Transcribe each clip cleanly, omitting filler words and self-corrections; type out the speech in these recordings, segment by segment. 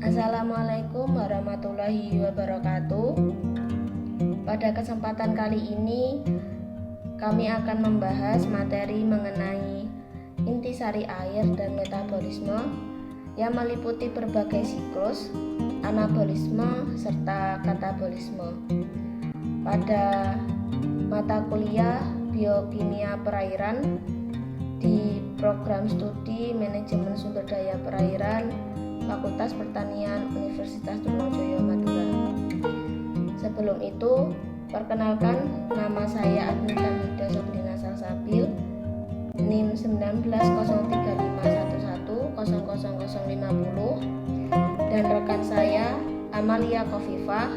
Assalamualaikum warahmatullahi wabarakatuh. Pada kesempatan kali ini kami akan membahas materi mengenai intisari air dan metabolisme yang meliputi berbagai siklus, anabolisme, serta katabolisme. Pada mata kuliah biokimia perairan di program studi manajemen sumber daya perairan Fakultas Pertanian Universitas Trunojoyo Madura. Sebelum itu, perkenalkan, nama saya Adnita Mida Sobrina Salsabil, NIM 190351100050, dan rekan saya Amalia Kofifah,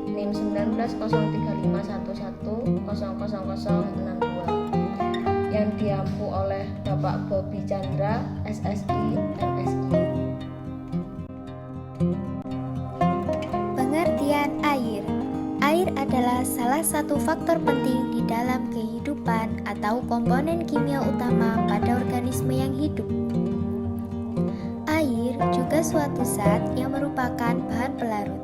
NIM 190351100062, yang diampu oleh Bapak Bobi Chandra, SSI, MSI. Pengertian air. Air adalah salah satu faktor penting di dalam kehidupan atau komponen kimia utama pada organisme yang hidup. Air juga suatu zat yang merupakan bahan pelarut.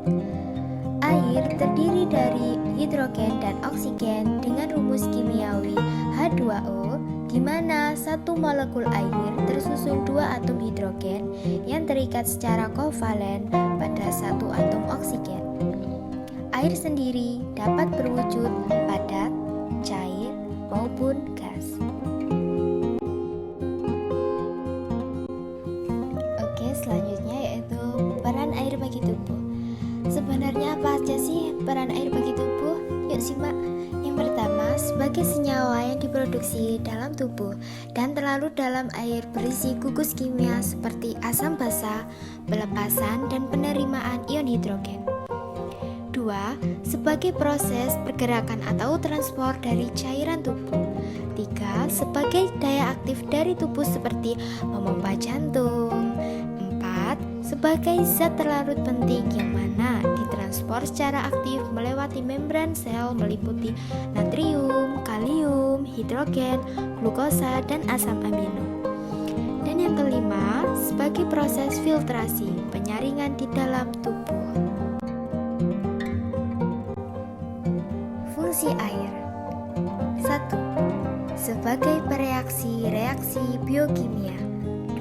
Air terdiri dari hidrogen dan oksigen dengan rumus kimiawi H2O, di mana satu molekul air tersusun dua atom hidrogen yang terikat secara kovalen pada satu atom oksigen. Air sendiri dapat berwujud padat, cair, maupun gas. Oke, selanjutnya yaitu peran air bagi tubuh. Sebenarnya apa aja sih peran air bagi tubuh? Yuk simak. Yang pertama, sebagai senyawa yang diproduksi dalam tubuh dan terlarut dalam air berisi gugus kimia seperti asam basa, pelepasan dan penerimaan ion hidrogen. 2. Sebagai proses pergerakan atau transport dari cairan tubuh. 3. Sebagai daya aktif dari tubuh seperti memompa jantung. 4. Sebagai zat terlarut penting yang mana ditransport secara aktif melewati membran sel meliputi natrium, kalium, hidrogen, glukosa, dan asam amino. Dan yang kelima, sebagai proses filtrasi, penyaringan di dalam tubuh. Fungsi air. 1. Sebagai pereaksi-reaksi biokimia.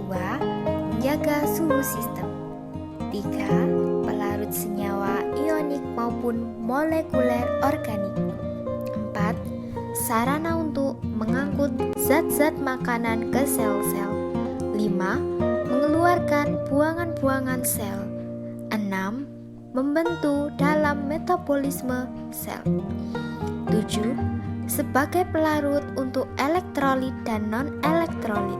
2. Menjaga suhu sistem. 3. Pelarut senyawa ionik maupun molekuler organik. 4. Sarana untuk mengangkut zat-zat makanan ke sel-sel. 5. Mengeluarkan buangan-buangan sel. 6. Membantu dalam metabolisme sel. 7. Sebagai pelarut untuk elektrolit dan non-elektrolit.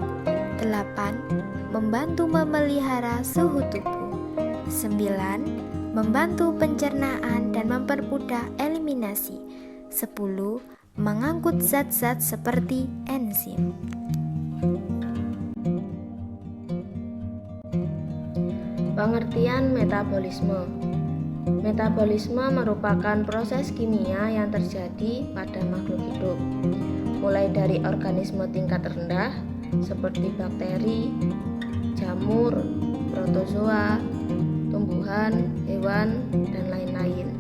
8. Membantu memelihara suhu tubuh. 9. Membantu pencernaan dan mempermudah eliminasi. 10. Mengangkut zat-zat seperti enzim. Pengertian metabolisme. Metabolisme merupakan proses kimia yang terjadi pada makhluk hidup, mulai dari organisme tingkat rendah seperti bakteri, jamur, protozoa, tumbuhan, hewan, dan lain-lain,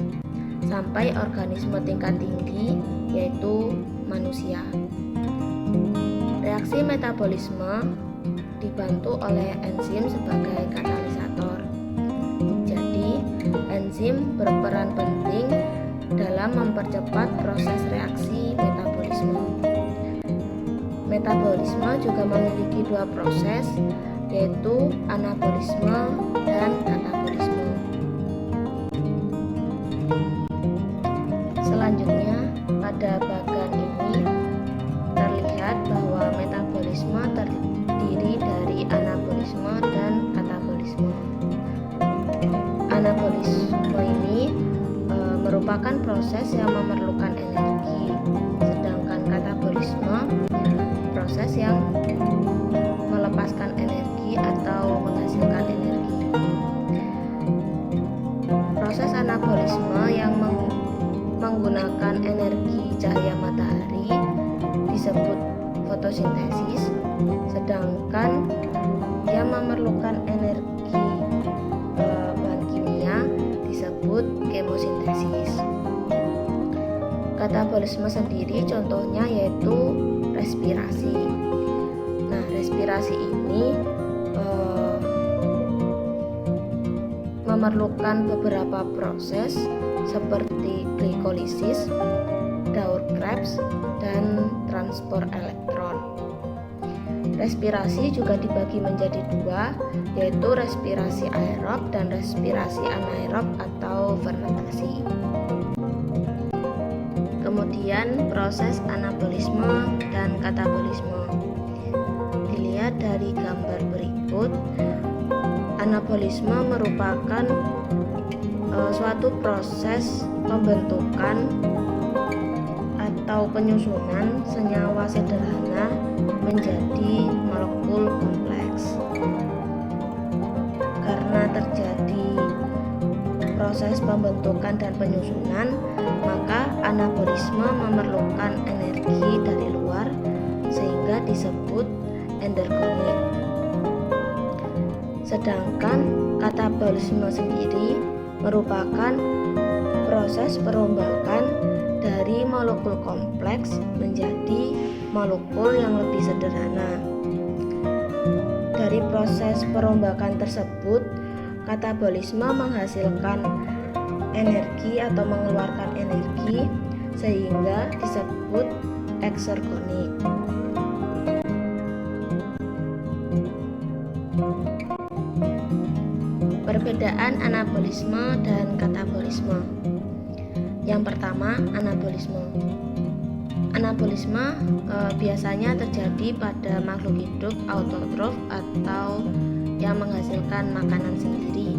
sampai organisme tingkat tinggi yaitu manusia. Reaksi metabolisme dibantu oleh enzim sebagai katalisator. Jadi, enzim berperan penting dalam mempercepat proses reaksi metabolisme. Metabolisme juga memiliki dua proses, yaitu anabolisme dan katabolisme. Selanjutnya, pada bagian ini terlihat bahwa metabolisme terdiri dari anabolisme dan katabolisme. Anabolisme ini merupakan proses yang memerlukan energi, sedangkan katabolisme proses yang melepaskan energi atau menghasilkan energi. Proses anabolisme yang menggunakan energi cahaya matahari disebut fotosintesis, sedangkan yang memerlukan energi disebut kemosintesis. Katabolisme sendiri contohnya yaitu respirasi. Nah, respirasi ini memerlukan beberapa proses seperti glikolisis, daur Krebs, dan transport elektron. Respirasi juga dibagi menjadi dua, yaitu respirasi aerob dan respirasi anaerob atau fermentasi. Kemudian proses anabolisme dan katabolisme. Dilihat dari gambar berikut, anabolisme merupakan suatu proses pembentukan atau penyusunan senyawa sederhana menjadi molekul kompleks. Karena terjadi proses pembentukan dan penyusunan, maka anabolisme memerlukan energi dari luar sehingga disebut endergonik. Sedangkan katabolisme sendiri merupakan proses perombakan dari molekul kompleks menjadi molekul yang lebih sederhana. Dari proses perombakan tersebut, katabolisme menghasilkan energi atau mengeluarkan energi sehingga disebut eksergonik. Perbedaan anabolisme dan katabolisme. Yang pertama, anabolisme. Anabolisme biasanya terjadi pada makhluk hidup autotrof atau yang menghasilkan makanan sendiri,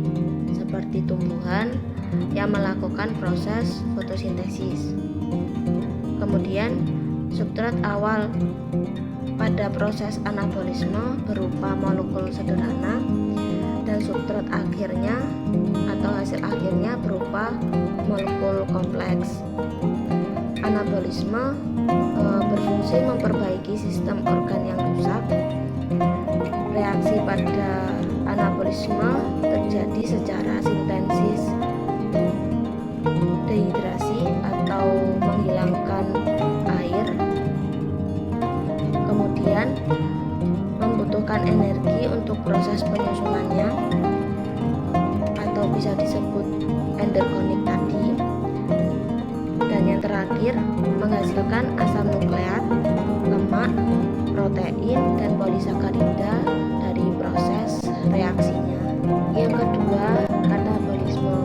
seperti tumbuhan yang melakukan proses fotosintesis. Kemudian, substrat awal pada proses anabolisme berupa molekul sederhana, dan substrat akhirnya atau hasil akhirnya berupa molekul kompleks. Anabolisme berfungsi memperbaiki sistem organ yang rusak. Reaksi pada anabolisme terjadi secara sintesis dehidrasi atau menghilangkan air, kemudian membutuhkan energi untuk proses penyusunannya atau bisa disebut endergonik tadi, dan yang terakhir menghasilkan asam nukleat, lemak, protein, dan polisakarida dari proses reaksinya. Yang kedua, katabolisme.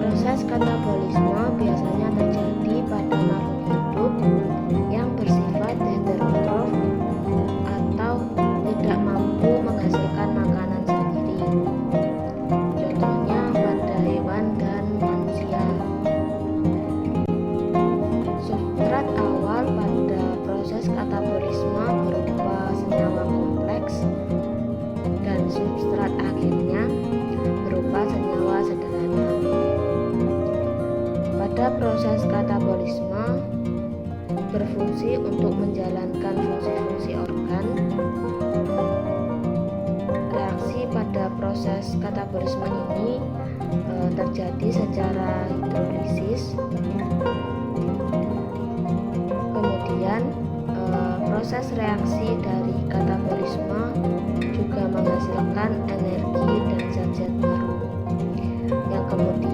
Proses katabolisme biasanya terjadi pada makhluk hidup yang bersifat heterotrof atau tidak mampu menghasilkan makanan sendiri. Contohnya pada hewan dan manusia. Substrat awal pada proses katabolisme berupa senyawa kompleks dan substrat akhirnya berupa senyawa sederhana. Pada proses katabolisme berfungsi untuk menjalankan fungsi-fungsi organ. Reaksi pada proses katabolisme ini terjadi secara hidrolisis. Kemudian proses reaksi dari katabolisme juga menghasilkan energi dan zat-zat baru yang kemudian